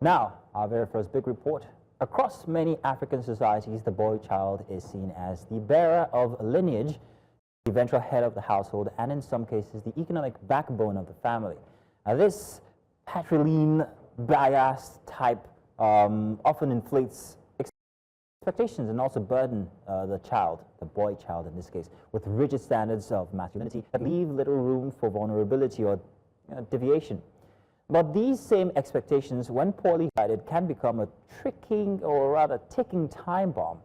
Now, our very first big report. Across many African societies, the boy child is seen as the bearer of lineage, the eventual head of the household, and in some cases, the economic backbone of the family. Now, this patrilineal bias type often inflates expectations and also burden the child, the boy child in this case, with rigid standards of masculinity that leave little room for vulnerability or deviation. But these same expectations, when poorly guided, can become a ticking time bomb.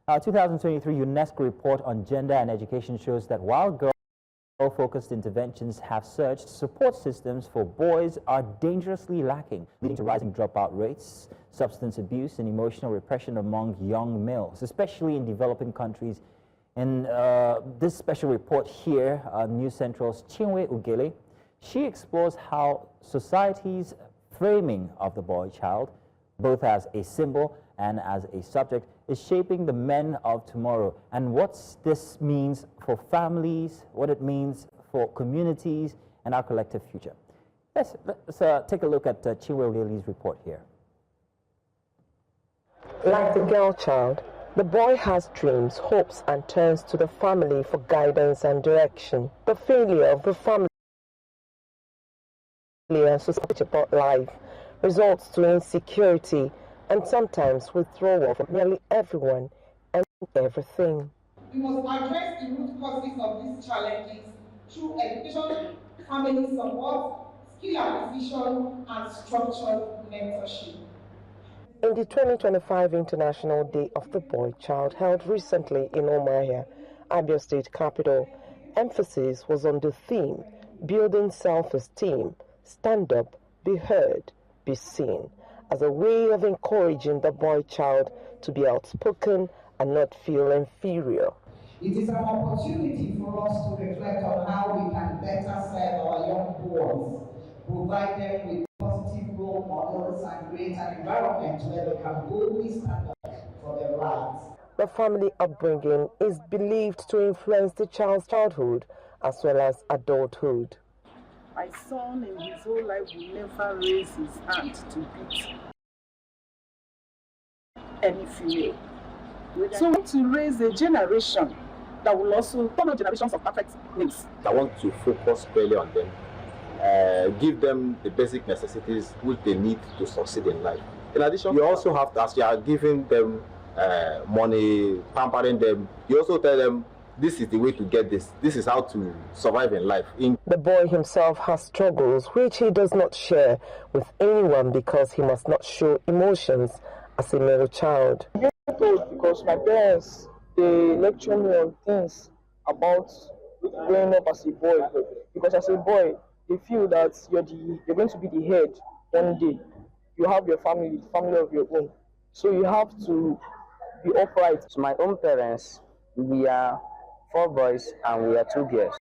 A 2023 UNESCO report on gender and education shows that while girl-focused interventions have surged, support systems for boys are dangerously lacking, leading to rising dropout rates, substance abuse, and emotional repression among young males, especially in developing countries. In this special report here, News Central's Chinwe Ugele, she explores how society's framing of the boy child, both as a symbol and as a subject, is shaping the men of tomorrow, and what this means for families, what it means for communities, and our collective future. Let's take a look at Chinwe Ugele's report here. Like the girl child, the boy has dreams, hopes, and turns to the family for guidance and direction. The failure of the family and society about life results to insecurity and sometimes withdrawal from nearly everyone and everything. We must address the root causes of these challenges through education, family support, skill acquisition, and structured mentorship. In the 2025 International Day of the Boy Child held recently in Umuahia, Abia State capital, emphasis was on the theme, building self-esteem, stand up, be heard, be seen, as a way of encouraging the boy child to be outspoken and not feel inferior. It is an opportunity for us to reflect on how we can better serve our young boys, provide them with positive role models, and create an environment where they can boldly stand up for their rights. The family upbringing is believed to influence the child's childhood as well as adulthood. My son in his whole life will never raise his hand to beat any female. So we want to raise a generation that will also follow generations of perfect males. I want to focus squarely on them, give them the basic necessities which they need to succeed in life. In addition, you also have to, as you are giving them money, pampering them, you also tell them, this is the way to get this. This is how to survive in life. The boy himself has struggles which he does not share with anyone because he must not show emotions as a male child. Because my parents, they lecture me on things about growing up as a boy. Because as a boy, they feel that you're going to be the head one day. You have your family of your own. So you have to be upright. So my own parents, we are 4 boys and we are 2 girls.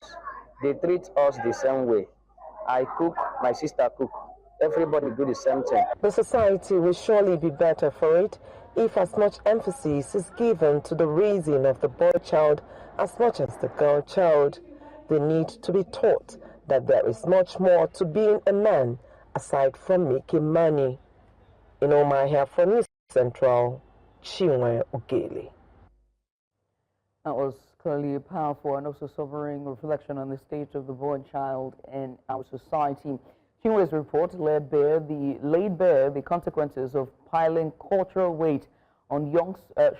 They treat us the same way. I cook, my sister cook. Everybody do the same thing. The society will surely be better for it if as much emphasis is given to the raising of the boy child as much as the girl child. They need to be taught that there is much more to being a man aside from making money. In Umuahia for News Central, Chinwe Ugele. That was clearly a powerful and also sobering reflection on the state of the boy child in our society. Chinwe's report laid bare the consequences of piling cultural weight on young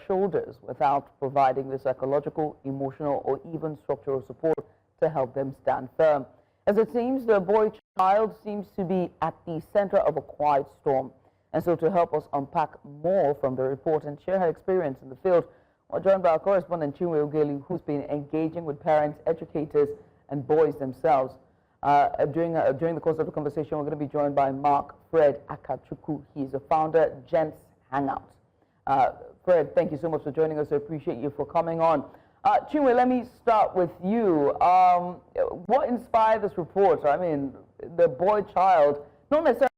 shoulders without providing the psychological, emotional, or even structural support to help them stand firm. As it seems, the boy child seems to be at the center of a quiet storm. And so to help us unpack more from the report and share her experience in the field, we're joined by our correspondent Chinwe Ugele, who's been engaging with parents, educators, and boys themselves. During the course of the conversation, we're going to be joined by Markfred Akachukwu. He's the founder of Gents Hangout. Fred, thank you so much for joining us. I appreciate you for coming on. Chinwe, let me start with you. What inspired this report? I mean, the boy child, not necessarily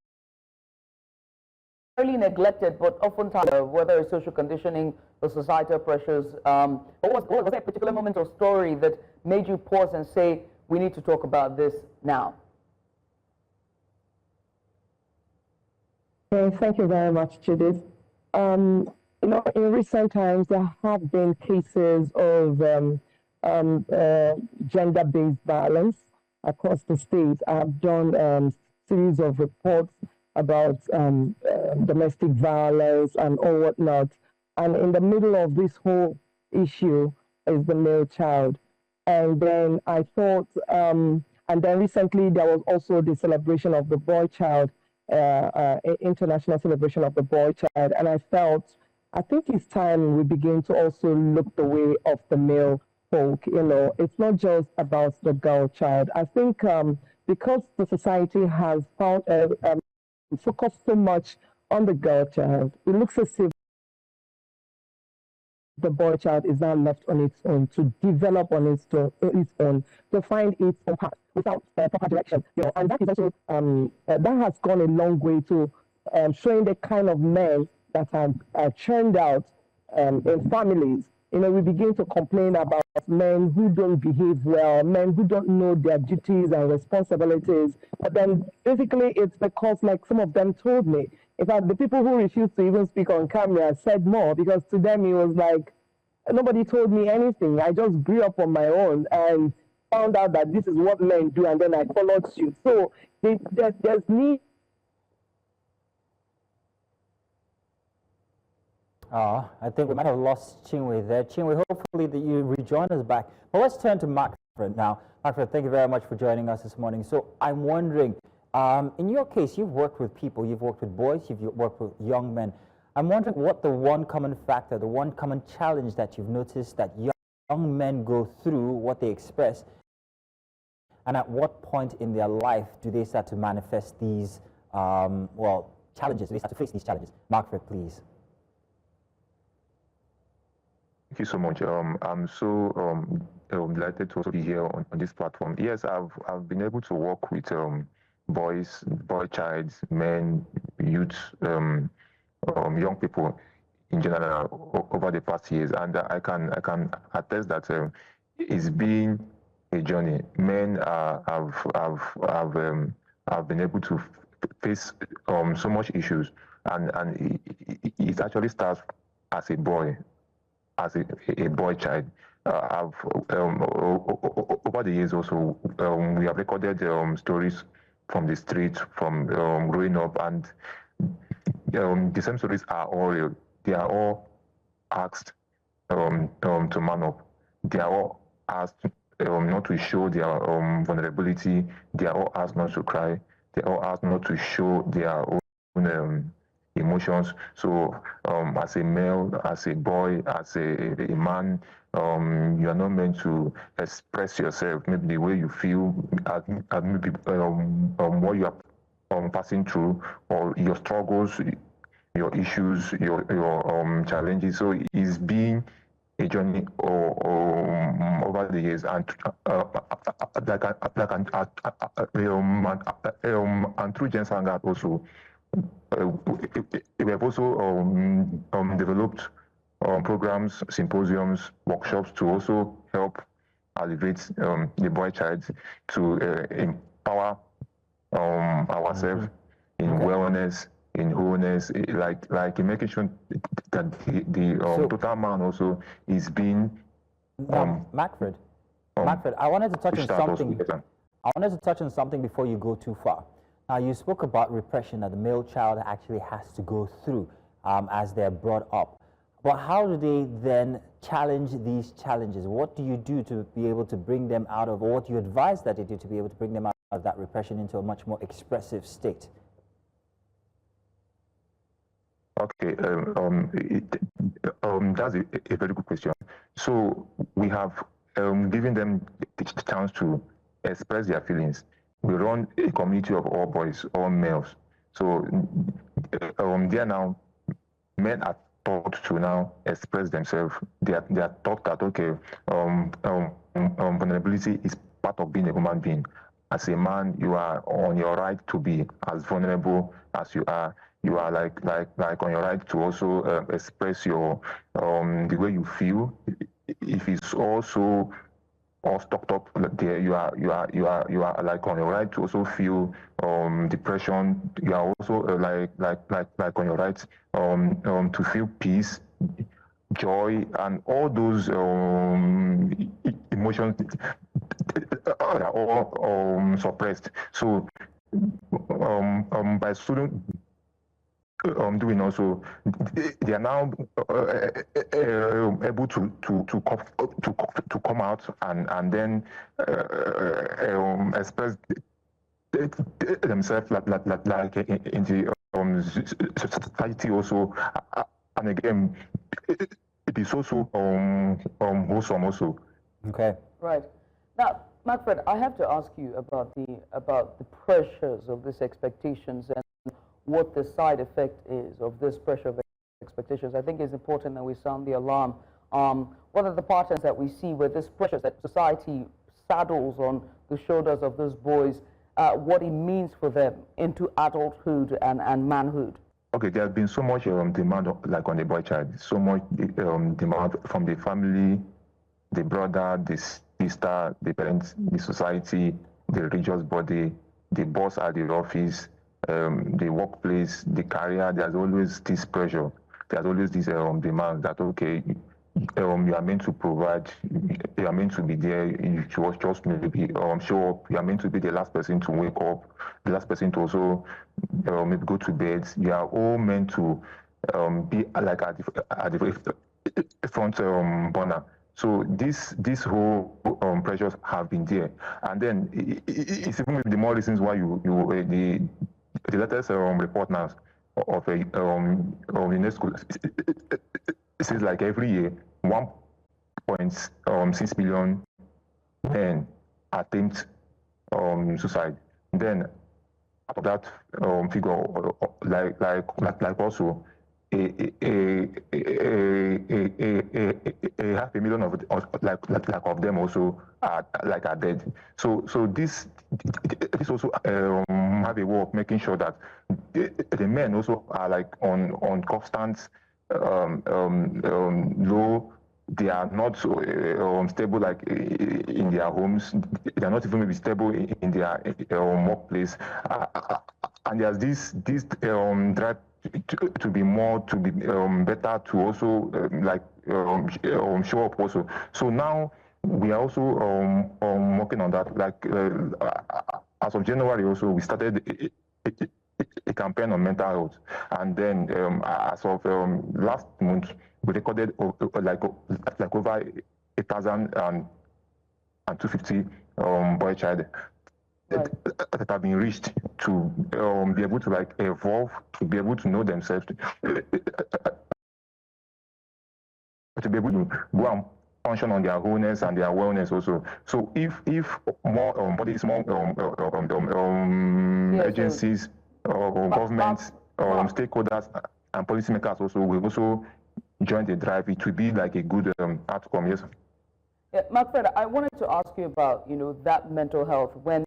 neglected, but oftentimes, whether it's social conditioning or societal pressures, was there a particular moment or story that made you pause and say, we need to talk about this now? Okay, thank you very much, Judith. You know, in recent times, there have been cases of gender-based violence across the state. I've done series of reports about domestic violence and all whatnot. And in the middle of this whole issue is the male child. And then I thought, and then recently there was also the celebration of the boy child, international celebration of the boy child. And I felt, I think it's time we begin to also look the way of the male folk. You know, it's not just about the girl child. I think because the society has found focused so much on the girl child, it looks as if the boy child is now left on its own to develop on its own, to find its own path without proper direction. You know, and that is also that has gone a long way to showing the kind of men that are churned out in families. You know, we begin to complain about men who don't behave well, men who don't know their duties and responsibilities. But then basically it's because, like some of them told me, in fact, the people who refused to even speak on camera said more, because to them it was like, nobody told me anything. I just grew up on my own and found out that this is what men do, and then I followed suit. So there's need. I think we might have lost Chinwe there. Chinwe, hopefully that you rejoin us back. But let's turn to Markfred now. Markfred, thank you very much for joining us this morning. So I'm wondering, in your case, you've worked with people, you've worked with boys, you've worked with young men. I'm wondering what the one common factor, the one common challenge that you've noticed that young men go through, what they express, and at what point in their life do they start to manifest these, challenges, do they start to face these challenges? Markfred, please. Thank you so much. I'm so delighted to also be here on this platform. Yes, I've been able to work with boys, boy childs, men, youth, young people in general over the past years, and I can attest that it's been a journey. Men have been able to face so much issues, and it actually starts as a boy. As a boy child. Over the years also, we have recorded stories from the street, from growing up, and the same stories are all real. They are all asked to man up. They are all asked not to show their vulnerability. They are all asked not to cry. They are all asked not to show their own emotions. So as a male, as a boy, as a man, you are not meant to express yourself, maybe the way you feel, maybe what you are passing through, or your struggles, your issues, your challenges. So it's been a journey over the years, and and through Gents Hangout also. We have also developed programs, symposiums, workshops to also help elevate the boy child, to empower ourselves in wellness, in wholeness, like making sure that the total man also is being. Markfred, I wanted to touch on something. I wanted to touch on something before you go too far. Now, you spoke about repression that the male child actually has to go through as they're brought up. But how do they then challenge these challenges? What do you do to be able to bring them out of, or what do you advise that they do to be able to bring them out of that repression into a much more expressive state? Okay, that's a very good question. So we have given them the chance to express their feelings. We run a community of all boys, all males. So there now, men are taught to now express themselves. They are taught that, okay, vulnerability is part of being a human being. As a man, you are on your right to be as vulnerable as you are. You are like on your right to also express your the way you feel. If it's also all stocked up there. You are like on your right to also feel depression. You are also like on your right to feel peace, joy, and all those emotions are all suppressed. So by students doing also, they are now able to come out and then express themselves like in the society also, and again it is also wholesome also. Okay. Right. Now, Markfred, I have to ask you about the pressures of these expectations and what the side effect is of this pressure of expectations. I think it's important that we sound the alarm. What are the patterns that we see where this pressure that society saddles on the shoulders of those boys, what it means for them into adulthood and manhood? Okay, there has been so much demand, like on the boy child, so much demand from the family, the brother, the sister, the parents, the society, the religious body, the boss at the office, the workplace, the career. There's always this pressure. There's always this demand that, okay, you are meant to provide, you are meant to be there, you should just maybe show up, you are meant to be the last person to wake up, the last person to also maybe go to bed. You are all meant to be like at the front burner. So this whole pressures have been there, and then it's even the more reasons why the latest report now of UNESCO, it says like every year 1.6 billion men attempt suicide. Then out of that figure, like also a 500,000 of them also are dead. So this also have a way of making sure that the men also are like on constant low. They are not stable like in their homes. They are not even maybe stable in their workplace. And there's this drive to be more, to be better, to also show up also. So now we are also working on that. Like as of January also, we started a campaign on mental health, and then as of last month, we recorded like over 1,250 boy child that have been reached to be able to like evolve, to be able to know themselves, to be able to go and function on their wholeness and their wellness also. So if more bodies, more agencies, governments, stakeholders, and policymakers also will also join the drive, it will be like a good outcome. Yes. Yeah, Markfred, I wanted to ask you about that mental health when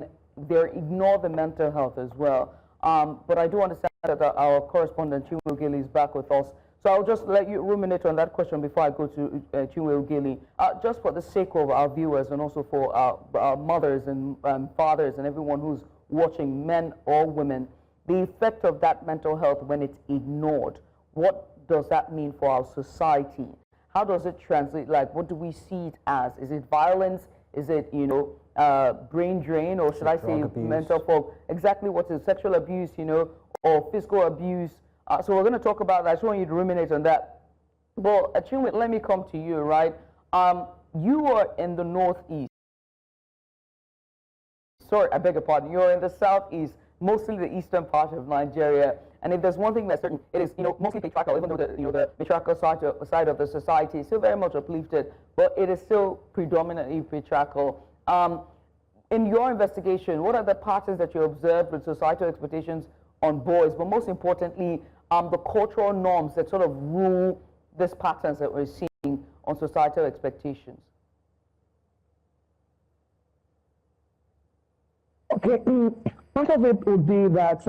they ignore the mental health as well. But I do understand that our correspondent Ugele is back with us. So I'll just let you ruminate on that question before I go to Ugele, just for the sake of our viewers and also for our mothers and fathers and everyone who's watching, men or women, the effect of that mental health when it's ignored. What does that mean for our society? How does it translate? Like, what do we see it as? Is it violence? Is it, brain drain? Or should I say mental fog? Exactly what is sexual abuse, or physical abuse? So we're going to talk about that. I just want you to ruminate on that. But Chinwe, let me come to you, right? You are in the northeast. Sorry, I beg your pardon. You're in the southeast, mostly the eastern part of Nigeria. And if there's one thing that's certain, it is mostly patriarchal, even though the patriarchal side of the society is still very much uplifted, but it is still predominantly patriarchal. In your investigation, what are the patterns that you observed with societal expectations on boys, but most importantly, the cultural norms that sort of rule these patterns that we're seeing on societal expectations? Okay, part of it would be that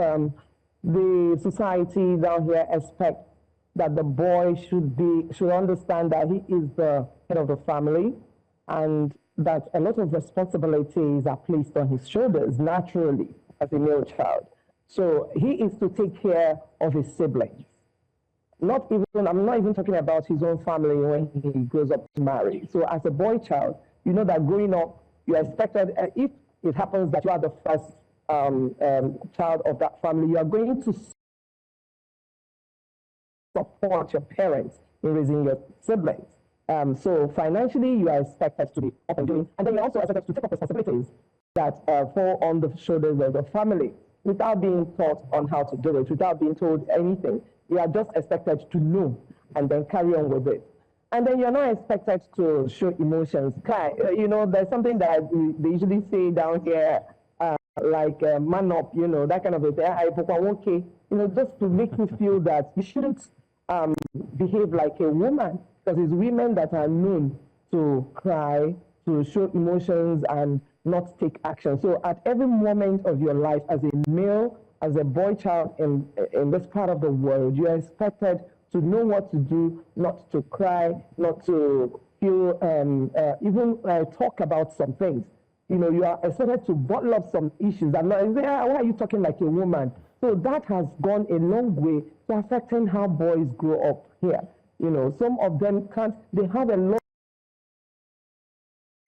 the society down here expects that the boy should understand that he is the head of the family, and that a lot of responsibilities are placed on his shoulders naturally as a male child. So he is to take care of his siblings. I'm not even talking about his own family when he grows up to marry. So as a boy child, you know that growing up, you are expected, if it happens that you are the first child of that family, you are going to support your parents in raising your siblings. So financially, you are expected to be up and doing, and then you're also expected to take up responsibilities that fall on the shoulders of the family without being taught on how to do it, without being told anything. You are just expected to know and then carry on with it. And then you're not expected to show emotions. You know, there's something that they usually say down here, like man up, you know, that kind of a thing. You know, just to make you feel that you shouldn't behave like a woman, because it's women that are known to cry, to show emotions and not take action. So at every moment of your life as a male, as a boy child in this part of the world, you are expected to know what to do, not to cry, not to feel, even talk about some things. You know, you are expected to bottle up some issues. And not, why are you talking like a woman? So that has gone a long way to affecting how boys grow up here. You know, some of them they have a lot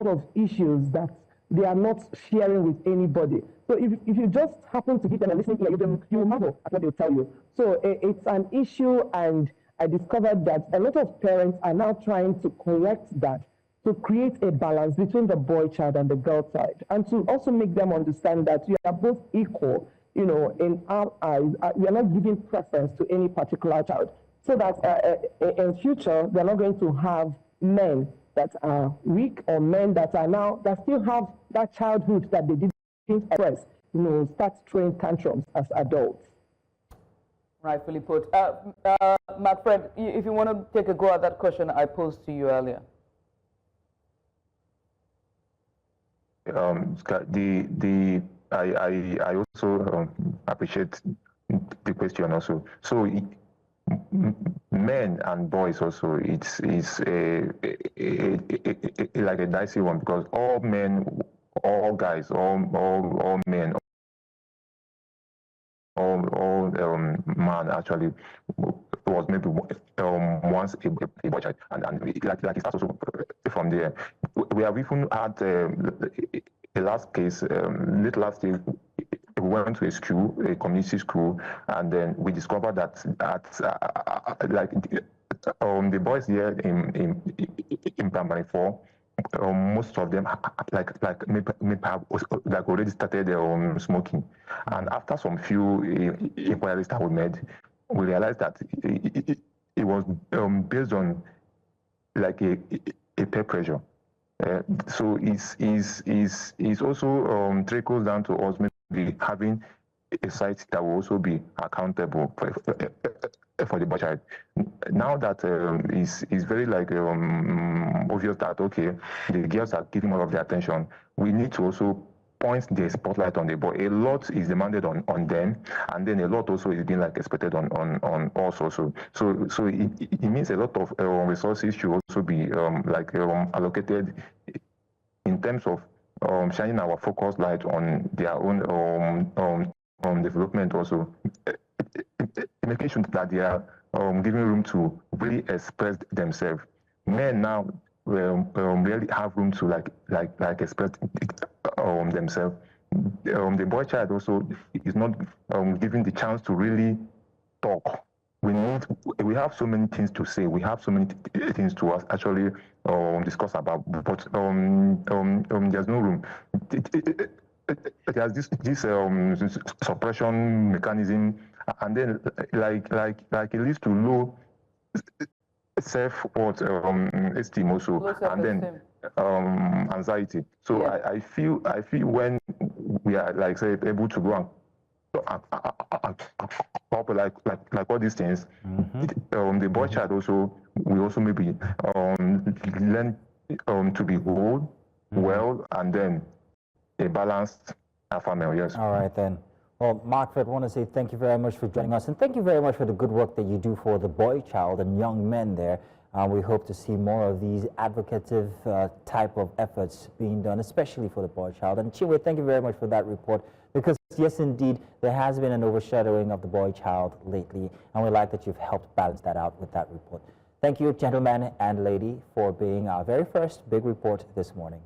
of issues that they are not sharing with anybody. So if you just happen to give them a listening ear, you will marvel at what they'll tell you. So it's an issue, and I discovered that a lot of parents are now trying to correct that, to create a balance between the boy child and the girl child, and to also make them understand that you are both equal. You know, in our eyes, we are not giving preference to any particular child, so that in future, they're not going to have men that are weak or men that still have that childhood that they didn't express, you know, start throwing tantrums as adults. Rightfully put. Markfred, if you want to take a go at that question I posed to you earlier. I also appreciate the question also. So men and boys also, it's like a dicey one, because all men, all guys, all men, all man actually was maybe once a boy child, and like it starts also from there. We have even had a last case late last year. We went to a school, a community school, and then we discovered that the boys here in primary 4, most of them maybe have already started smoking. And after some few inquiries that we made, we realized that it was based on like a peer pressure. So it's also trickles down to us maybe having a site that will also be accountable for the boy child. Now that it's very like obvious that okay, the girls are giving all of their attention, we need to also point the spotlight on the boy. A lot is demanded on them, and then a lot also is being like expected on us also. So it means a lot of resources should also be allocated in terms of shining our focus light on their own development also, making sure that they are giving room to really express themselves. Men now really have room to like express themselves. The boy child also is not given the chance to really talk. We have so many things to say. We have so many things to actually discuss about, but there's no room. There's this suppression mechanism, and then like it leads to low self-worth, esteem also, and then anxiety. So yeah. I feel when we are like say able to go and like all these things, the boy child also will also maybe learn to be whole, well, and then a balanced family. Yes. All right then. Well, Markfred, I want to say thank you very much for joining us, and thank you very much for the good work that you do for the boy child and young men there. We hope to see more of these advocative type of efforts being done, especially for the boy child. And Chinwe, thank you very much for that report, because yes, indeed, there has been an overshadowing of the boy child lately, and we like that you've helped balance that out with that report. Thank you, gentlemen and lady, for being our very first big report this morning.